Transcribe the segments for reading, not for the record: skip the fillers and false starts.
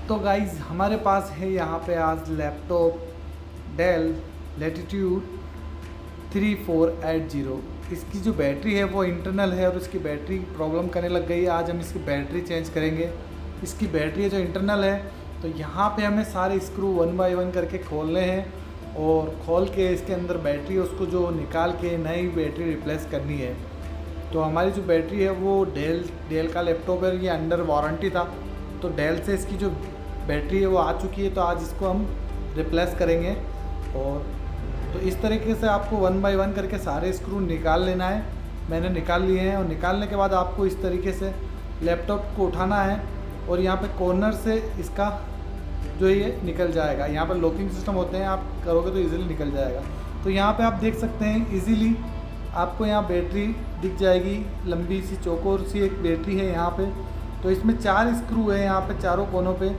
तो गाइज़ हमारे पास है यहाँ पे आज लैपटॉप डेल लैटिट्यूड 3480। इसकी जो बैटरी है वो इंटरनल है और इसकी बैटरी प्रॉब्लम करने लग गई है। आज हम इसकी बैटरी चेंज करेंगे। इसकी बैटरी है जो इंटरनल है, तो यहाँ पे हमें सारे स्क्रू 1 बाय 1 करके खोलने हैं और खोल के इसके अंदर बैटरी है उसको जो निकाल के नई बैटरी रिप्लेस करनी है। तो हमारी जो बैटरी है वो डेल का लैपटॉप है, ये अंडर वारंटी था, तो डेल से इसकी जो बैटरी है वो आ चुकी है। तो आज इसको हम रिप्लेस करेंगे और तो इस तरीके से आपको 1 बाय 1 करके सारे स्क्रू निकाल लेना है। मैंने निकाल लिए हैं और निकालने के बाद आपको इस तरीके से लैपटॉप को उठाना है और यहाँ पे कॉर्नर से इसका जो ये निकल जाएगा। यहाँ पर लॉकिंग सिस्टम होते हैं, आप करोगे तो इजीली निकल जाएगा। तो यहाँ पे आप देख सकते हैं इजीली आपको यहाँ बैटरी दिख जाएगी, लंबी सी चौकोर सी एक बैटरी है यहाँ पे। तो इसमें 4 स्क्रू है यहाँ पे चारों कोनों पे।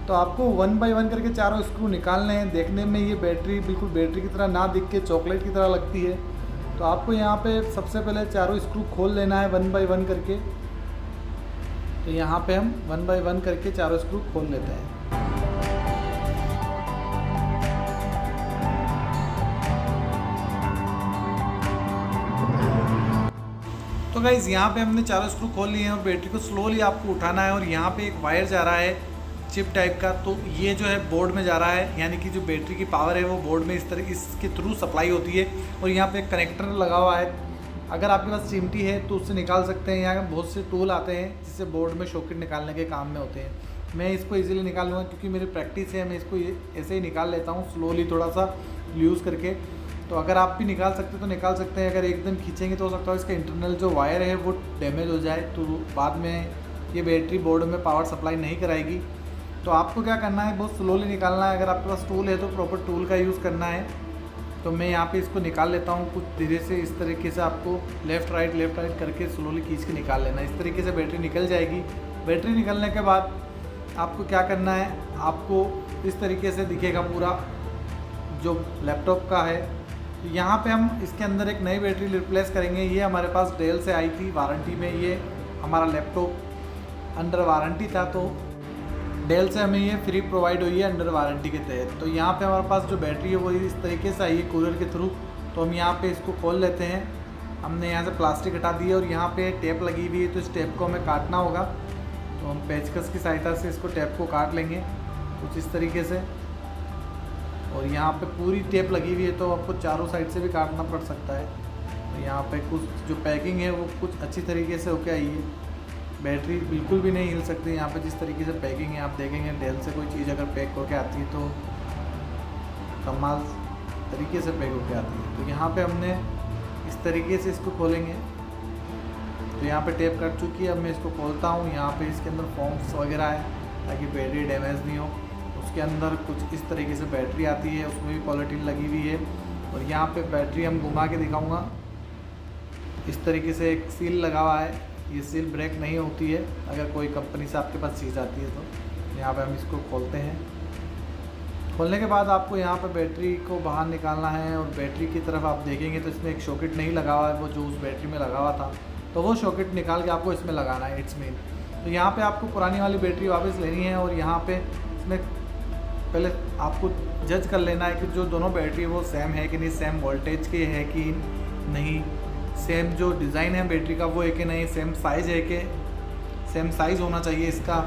तो आपको 1 बाय 1 करके चारों स्क्रू निकालने हैं। देखने में ये बैटरी बिल्कुल बैटरी की तरह ना दिख के चॉकलेट की तरह लगती है। तो आपको यहाँ पे सबसे पहले चारों स्क्रू खोल लेना है 1 बाय 1 करके। तो यहाँ पे हम 1 बाय 1 करके चारों स्क्रू खोल लेते हैं। तो गाइज़ यहाँ पे हमने चारों स्क्रू खोल लिए हैं और बैटरी को स्लोली आपको उठाना है और यहाँ पे एक वायर जा रहा है चिप टाइप का। तो ये जो है बोर्ड में जा रहा है, यानी कि जो बैटरी की पावर है वो बोर्ड में इस तरह इसके थ्रू सप्लाई होती है। और यहाँ पे एक कनेक्टर लगा हुआ है, अगर आपके पास चिमटी है तो उससे निकाल सकते हैं। यहाँ बहुत से टूल आते हैं जिससे बोर्ड में सॉकेट निकालने के काम में होते हैं। मैं इसको ईजिली निकाल लूँगा क्योंकि मेरी प्रैक्टिस है, मैं इसको ऐसे ही निकाल लेता हूँ स्लोली थोड़ा सा यूज़ करके। तो अगर आप भी निकाल सकते तो निकाल सकते हैं। अगर एकदम खींचेंगे तो हो सकता है इसका इंटरनल जो वायर है वो डैमेज हो जाए, तो बाद में ये बैटरी बोर्ड में पावर सप्लाई नहीं कराएगी। तो आपको क्या करना है, बहुत स्लोली निकालना है। अगर आपके पास टूल है तो प्रॉपर टूल का यूज़ करना है। तो मैं यहाँ पे इसको निकाल लेता हूँ कुछ धीरे से। इस तरीके से आपको लेफ़्ट राइट करके स्लोली खींच के निकाल लेना है। इस तरीके से बैटरी निकल जाएगी। बैटरी निकलने के बाद आपको क्या करना है, आपको इस तरीके से दिखेगा पूरा जो लैपटॉप का है। तो यहाँ पे हम इसके अंदर एक नई बैटरी रिप्लेस करेंगे। ये हमारे पास डेल से आई थी वारंटी में, ये हमारा लैपटॉप अंडर वारंटी था, तो डेल से हमें ये फ्री प्रोवाइड हुई है अंडर वारंटी के तहत। तो यहाँ पे हमारे पास जो बैटरी है वो इस तरीके से आई है कुरियर के थ्रू। तो हम यहाँ पे इसको खोल लेते हैं। हमने यहाँ से प्लास्टिक हटा दी है और यहाँ पे टेप लगी हुई है, तो इस टेप को हमें काटना होगा। तो हम पेचकस की सहायता से इसको टेप को काट लेंगे कुछ इस तरीके से। और यहाँ पे पूरी टेप लगी हुई है तो आपको चारों साइड से भी काटना पड़ सकता है। तो यहाँ पे कुछ जो पैकिंग है वो कुछ अच्छी तरीके से होके आई है। बैटरी बिल्कुल भी नहीं हिल सकती। यहाँ पे जिस तरीके से पैकिंग है आप देखेंगे, डेल से कोई चीज़ अगर पैक होके आती है तो कमाल तरीके से पैक होके आती है। तो यहाँ पे हमने इस तरीके से इसको खोलेंगे। तो यहाँ पे टेप कट चुकी है। अब मैं इसको खोलता हूँ। यहाँ पे इसके अंदर फॉर्म्स वगैरह है ताकि बैटरी डैमेज नहीं हो। उसके अंदर कुछ इस तरीके से बैटरी आती है, उसमें भी पॉलीथीन लगी हुई है। और यहाँ पे बैटरी हम घुमा के दिखाऊंगा। इस तरीके से एक सील लगा हुआ है, ये सील ब्रेक नहीं होती है अगर कोई कंपनी से आपके पास चीज़ आती है तो। यहाँ पे हम इसको खोलते हैं। खोलने के बाद आपको यहाँ पे बैटरी को बाहर निकालना है और बैटरी की तरफ आप देखेंगे तो इसमें एक सॉकेट नहीं लगा हुआ है, वो जो उस बैटरी में लगा हुआ था, तो वो सॉकेट निकाल के आपको इसमें लगाना है, इट्स मीन। तो यहाँ पर आपको पुरानी वाली बैटरी वापस लेनी है और यहाँ पर इसमें पहले आपको जज कर लेना है कि जो दोनों बैटरी वो सेम है कि नहीं, सेम वोल्टेज के है कि नहीं, सेम जो डिज़ाइन है बैटरी का वो है कि नहीं, सेम साइज़ है कि सेम साइज़ होना चाहिए इसका,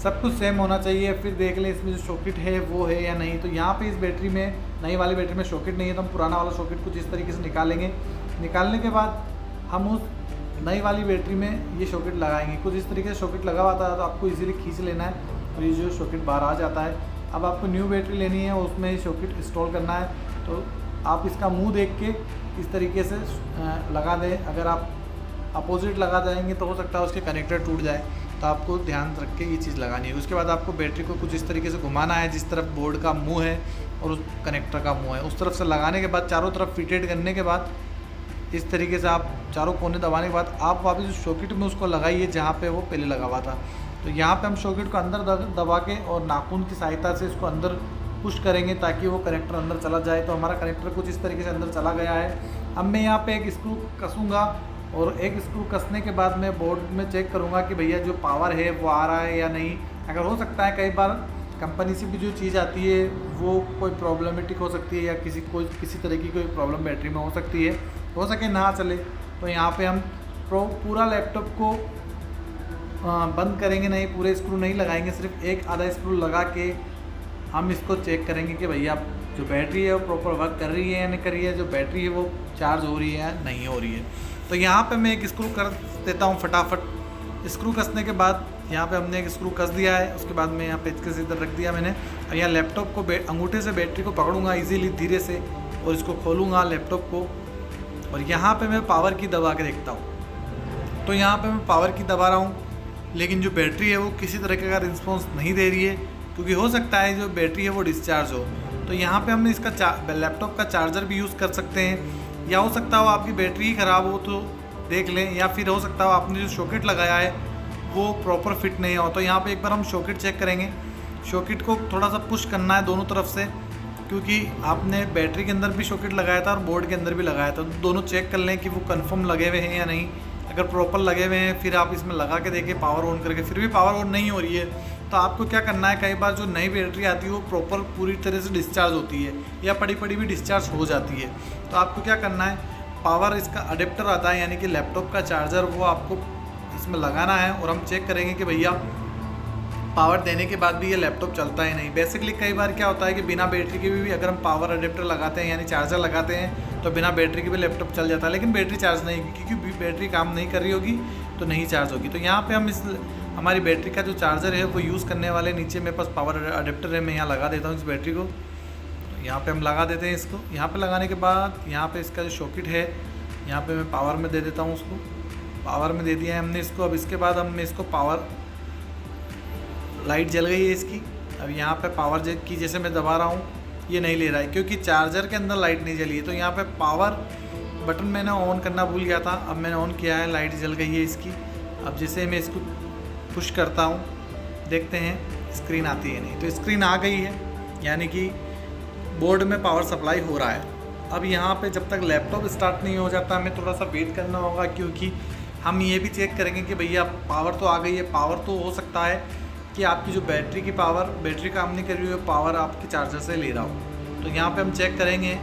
सब कुछ सेम होना चाहिए। फिर देख लें इसमें जो सॉकेट है वो है या नहीं। तो यहाँ पे इस बैटरी में, नई वाली बैटरी में सॉकेट नहीं है, तो हम पुराना वाला सॉकेट कुछ इस तरीके से निकालेंगे। निकालने के बाद हम उस नई वाली बैटरी में ये सॉकेट लगाएंगे। कुछ इस तरीके से सॉकेट लगा हुआ था तो आपको इजीली खींच लेना है और ये जो सॉकेट बाहर आ जाता है। अब आपको न्यू बैटरी लेनी है, उसमें सॉकेट इंस्टॉल करना है। तो आप इसका मुंह देख के इस तरीके से लगा दें। अगर आप अपोजिट लगा जाएंगे तो हो सकता है उसके कनेक्टर टूट जाए, तो आपको ध्यान रख के ये चीज़ लगानी है। उसके बाद आपको बैटरी को कुछ इस तरीके से घुमाना है जिस तरफ बोर्ड का मुंह है और उस कनेक्टर का मुंह है, उस तरफ से लगाने के बाद चारों तरफ फिटेड करने के बाद इस तरीके से आप चारों कोने दबाने के बाद आप वापस उस सॉकेट में उसको लगाइए जहाँ पे वो पहले लगा हुआ था। तो यहाँ पे हम सॉकेट को अंदर दबा के और नाखून की सहायता से इसको अंदर पुश करेंगे ताकि वो कनेक्टर अंदर चला जाए। तो हमारा कनेक्टर कुछ इस तरीके से अंदर चला गया है। अब मैं यहाँ पे एक स्क्रू कसूँगा और एक स्क्रू कसने के बाद मैं बोर्ड में चेक करूँगा कि भैया जो पावर है वो आ रहा है या नहीं। अगर हो सकता है कई बार कंपनी से भी जो चीज़ आती है वो कोई प्रॉब्लमेटिक हो सकती है या किसी तरह की कोई प्रॉब्लम बैटरी में हो सकती है, हो सके ना चले। तो यहाँ पे हम पूरा लैपटॉप को बंद करेंगे नहीं, पूरे स्क्रू नहीं लगाएंगे, सिर्फ एक आधा स्क्रू लगा के हम इसको चेक करेंगे कि भैया जो बैटरी है वो प्रॉपर वर्क कर रही है या नहीं कर रही है, जो बैटरी है वो चार्ज हो रही है या नहीं हो रही है। तो यहाँ पे मैं एक स्क्रू कर देता हूँ फटाफट। स्क्रू कसने के बाद यहाँ पे हमने एक स्क्रू कस दिया है, उसके बाद मैं यहाँ पेचकस इधर रख दिया मैंने। और यहाँ लैपटॉप को अंगूठे से बैटरी को पकड़ूंगा इजीली धीरे से और इसको खोलूँगा लैपटॉप को, और यहाँ पे मैं पावर की दबा के देखता हूँ। तो यहाँ पे मैं पावर की दबा रहा हूँ, लेकिन जो बैटरी है वो किसी तरह का रिस्पॉन्स नहीं दे रही है, क्योंकि हो सकता है जो बैटरी है वो डिस्चार्ज हो। तो यहाँ पे हम इसका लैपटॉप का चार्जर भी यूज़ कर सकते हैं, या हो सकता हो आपकी बैटरी ही ख़राब हो तो देख लें, या फिर हो सकता हो आपने जो सॉकेट लगाया है वो प्रॉपर फिट नहीं हो। तो यहाँ पे एक बार हम सॉकेट चेक करेंगे। सॉकेट को थोड़ा सा पुश करना है दोनों तरफ से, क्योंकि आपने बैटरी के अंदर भी सॉकेट लगाया था और बोर्ड के अंदर भी लगाया था, तो दोनों चेक कर लें कि वो कंफर्म लगे हुए हैं या नहीं। अगर प्रॉपर लगे हुए हैं फिर आप इसमें लगा के देखें पावर ऑन करके, फिर भी पावर ऑन नहीं हो रही है, तो आपको क्या करना है, कई बार जो नई बैटरी आती है वो प्रॉपर पूरी तरह से डिस्चार्ज होती है या पड़ी पड़ी भी डिस्चार्ज हो जाती है। तो आपको क्या करना है, पावर इसका अडेप्टर आता है यानी कि लैपटॉप का चार्जर, वो आपको इसमें लगाना है और हम चेक करेंगे कि भैया पावर देने के बाद भी ये लैपटॉप चलता है नहीं। बेसिकली कई बार क्या होता है कि बिना बैटरी के भी अगर हम पावर अडेप्टर लगाते हैं यानी चार्जर लगाते हैं तो बिना बैटरी के भी लैपटॉप चल जाता है, लेकिन बैटरी चार्ज नहीं होगी, क्योंकि बैटरी काम नहीं कर रही होगी तो नहीं चार्ज होगी। तो यहाँ पे हम इस हमारी बैटरी का जो चार्जर है वो यूज़ करने वाले, नीचे मेरे पास पावर अडेप्टर है, मैं यहाँ लगा देता हूँ इस बैटरी को। तो यहाँ पे हम लगा देते हैं इसको। यहाँ पे लगाने के बाद यहाँ पे इसका जो सॉकेट है यहाँ पे मैं पावर में दे देता हूँ उसको, पावर में दे दिया है हमने इसको। अब इसके बाद हम इसको पावर, लाइट जल गई है इसकी। अब यहाँ पे पावर की जैसे मैं दबा रहा हूँ ये नहीं ले रहा है, क्योंकि चार्जर के अंदर लाइट नहीं जली है। तो यहाँ पे पावर बटन मैंने ऑन करना भूल गया था, अब मैंने ऑन किया है, लाइट जल गई है इसकी। अब जैसे मैं इसको पुश करता हूँ देखते हैं स्क्रीन आती है नहीं, तो स्क्रीन आ गई है, यानी कि बोर्ड में पावर सप्लाई हो रहा है। अब यहाँ पे जब तक लैपटॉप स्टार्ट नहीं हो जाता हमें थोड़ा सा वेट करना होगा, क्योंकि हम ये भी चेक करेंगे कि भैया पावर तो आ गई है। पावर तो हो सकता है कि आपकी जो बैटरी की पावर, बैटरी काम नहीं कर रही है, पावर आपके चार्जर से ले रहा हो। तो यहाँ पे हम चेक करेंगे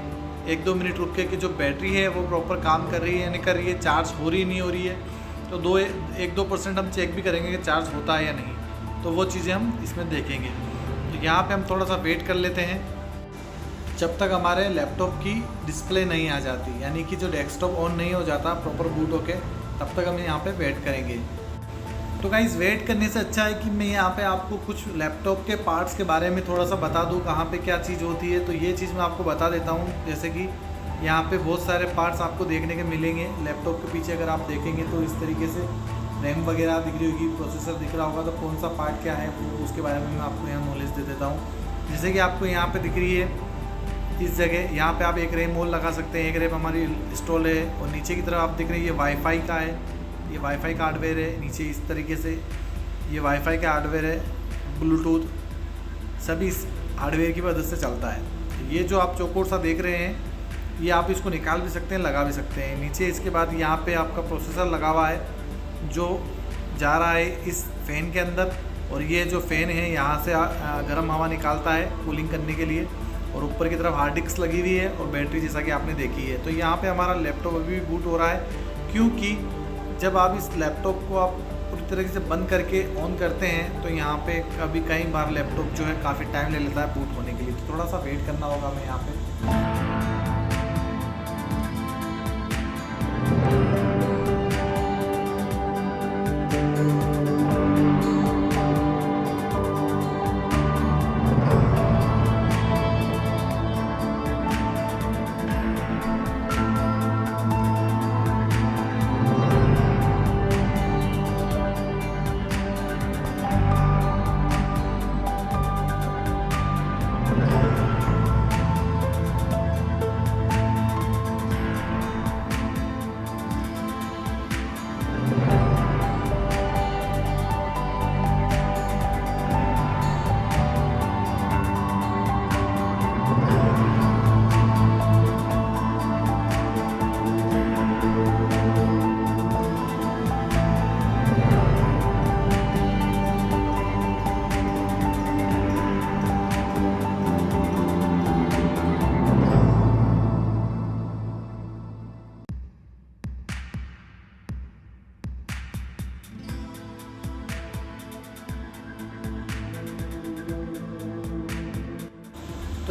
1-2 मिनट रुक के कि जो बैटरी है वो प्रॉपर काम कर रही है या नहीं कर रही है, चार्ज हो रही नहीं हो रही है। तो 1-2% हम चेक भी करेंगे कि चार्ज होता है या नहीं, तो वो चीज़ें हम इसमें देखेंगे। तो यहाँ पे हम थोड़ा सा वेट कर लेते हैं जब तक हमारे लैपटॉप की डिस्प्ले नहीं आ जाती, यानी कि जो डेस्कटॉप ऑन नहीं हो जाता प्रॉपर बूट होके, तब तक हम यहाँ पे वेट करेंगे। तो गाइस वेट करने से अच्छा है कि मैं यहाँ पे आपको कुछ लैपटॉप के पार्ट्स के बारे में थोड़ा सा बता दूँ, कहाँ पे क्या चीज़ होती है। तो ये चीज़ मैं आपको बता देता हूँ, जैसे कि यहाँ पे बहुत सारे पार्ट्स आपको देखने के मिलेंगे। लैपटॉप के पीछे अगर आप देखेंगे तो इस तरीके से रैम वगैरह दिख रही होगी, प्रोसेसर दिख रहा होगा, तो कौन सा पार्ट क्या है वो उसके बारे में मैं आपको यहाँ नॉलेज दे देता हूँ। जैसे कि आपको यहाँ पर दिख रही है इस जगह, यहाँ पे आप एक रैम और लगा सकते हैं, एक रैम हमारी इंस्टॉल है। और नीचे की तरफ आप देख रहे हैं ये वाईफाई का है, ये वाईफाई का हार्डवेयर है। नीचे इस तरीके से ये वाईफाई का हार्डवेयर है, ब्लूटूथ सभी इस हार्डवेयर की मदद से चलता है। ये जो आप चौकोर सा देख रहे हैं ये आप इसको निकाल भी सकते हैं, लगा भी सकते हैं। नीचे इसके बाद यहाँ पे आपका प्रोसेसर लगा हुआ है जो जा रहा है इस फ़ैन के अंदर, और ये जो फ़ैन है यहाँ से गर्म हवा निकालता है कूलिंग करने के लिए। और ऊपर की तरफ हार्ड डिस्क लगी हुई है और बैटरी जैसा कि आपने देखी है। तो यहाँ पे हमारा लैपटॉप अभी भी बूट हो रहा है, क्योंकि जब आप इस लैपटॉप को आप पूरी तरीके से बंद करके ऑन करते हैं तो यहाँ पे कभी कई बार लैपटॉप जो है काफ़ी टाइम ले लेता है बूट होने के लिए। तो थोड़ा सा वेट करना होगा हमें यहाँ पे।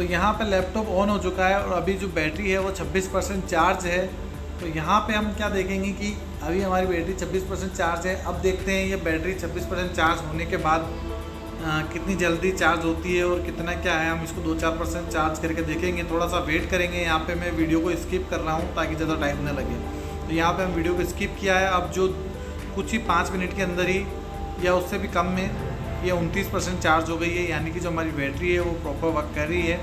तो यहाँ पे लैपटॉप ऑन हो चुका है और अभी जो बैटरी है वो 26% चार्ज है। तो यहाँ पे हम क्या देखेंगे कि अभी हमारी बैटरी 26% चार्ज है। अब देखते हैं ये बैटरी 26% चार्ज होने के बाद कितनी जल्दी चार्ज होती है और कितना क्या है। हम इसको 2-4% चार्ज करके देखेंगे, थोड़ा सा वेट करेंगे। यहाँ पे मैं वीडियो को स्किप कर रहा हूँ ताकि ज़्यादा टाइम ना लगे। तो यहाँ पे हम वीडियो को स्किप किया है। अब जो कुछ ही 5 मिनट के अंदर ही या उससे भी कम में ये 29% चार्ज हो गई है, यानी कि जो हमारी बैटरी है वो प्रॉपर वर्क कर रही है।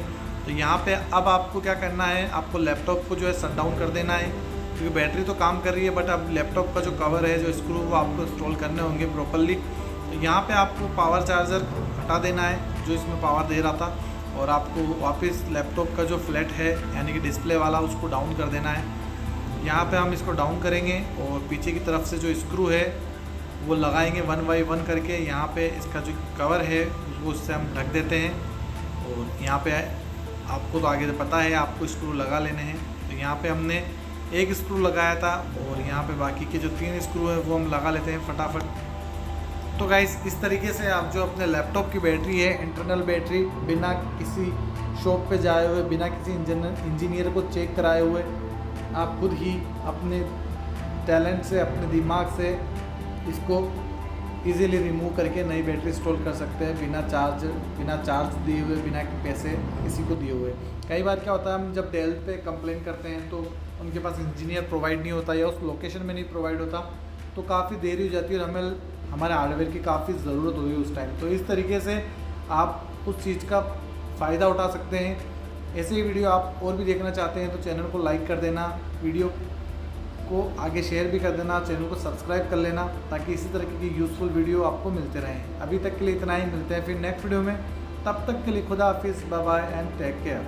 तो यहाँ पे अब आपको क्या करना है, आपको लैपटॉप को जो है शट डाउन कर देना है, क्योंकि बैटरी तो काम कर रही है बट अब लैपटॉप का जो कवर है, जो स्क्रू, वो आपको इंस्टॉल करने होंगे प्रॉपरली। तो यहाँ पे आपको पावर चार्जर हटा देना है जो इसमें पावर दे रहा था, और आपको वापस लैपटॉप का जो फ्लैट है यानी कि डिस्प्ले वाला, उसको डाउन कर देना है। यहाँ पे हम इसको डाउन करेंगे और पीछे की तरफ से जो स्क्रू है वो लगाएंगे 1 बाय 1 करके। यहाँ पे इसका जो कवर है वो उससे हम ढक देते हैं, और यहाँ पे आपको तो आगे पता है आपको स्क्रू लगा लेने हैं। तो यहाँ पे हमने एक स्क्रू लगाया था और यहाँ पे बाकी के जो 3 स्क्रू है वो हम लगा लेते हैं फटाफट। तो गाइस इस तरीके से आप जो अपने लैपटॉप की बैटरी है, इंटरनल बैटरी, बिना किसी शॉप पे जाए हुए, बिना किसी इंजीनियर को चेक कराए हुए, आप खुद ही अपने टैलेंट से, अपने दिमाग से इसको इजीली रिमूव करके नई बैटरी इंस्टॉल कर सकते हैं बिना चार्ज दिए हुए, बिना पैसे किसी को दिए हुए। कई बार क्या होता है, हम जब डेल पे कंप्लेन करते हैं तो उनके पास इंजीनियर प्रोवाइड नहीं होता या उस लोकेशन में नहीं प्रोवाइड होता, तो काफ़ी देरी हो जाती है और हमें हमारे हार्डवेयर की काफ़ी ज़रूरत होगी उस टाइम। तो इस तरीके से आप उस चीज़ का फ़ायदा उठा सकते हैं। ऐसे ही वीडियो आप और भी देखना चाहते हैं तो चैनल को लाइक कर देना, वीडियो को आगे शेयर भी कर देना, चैनल को सब्सक्राइब कर लेना, ताकि इसी तरह की यूज़फुल वीडियो आपको मिलते रहें। अभी तक के लिए इतना ही, मिलते हैं फिर नेक्स्ट वीडियो में। तब तक के लिए खुदा हाफिज़, bye bye and take care.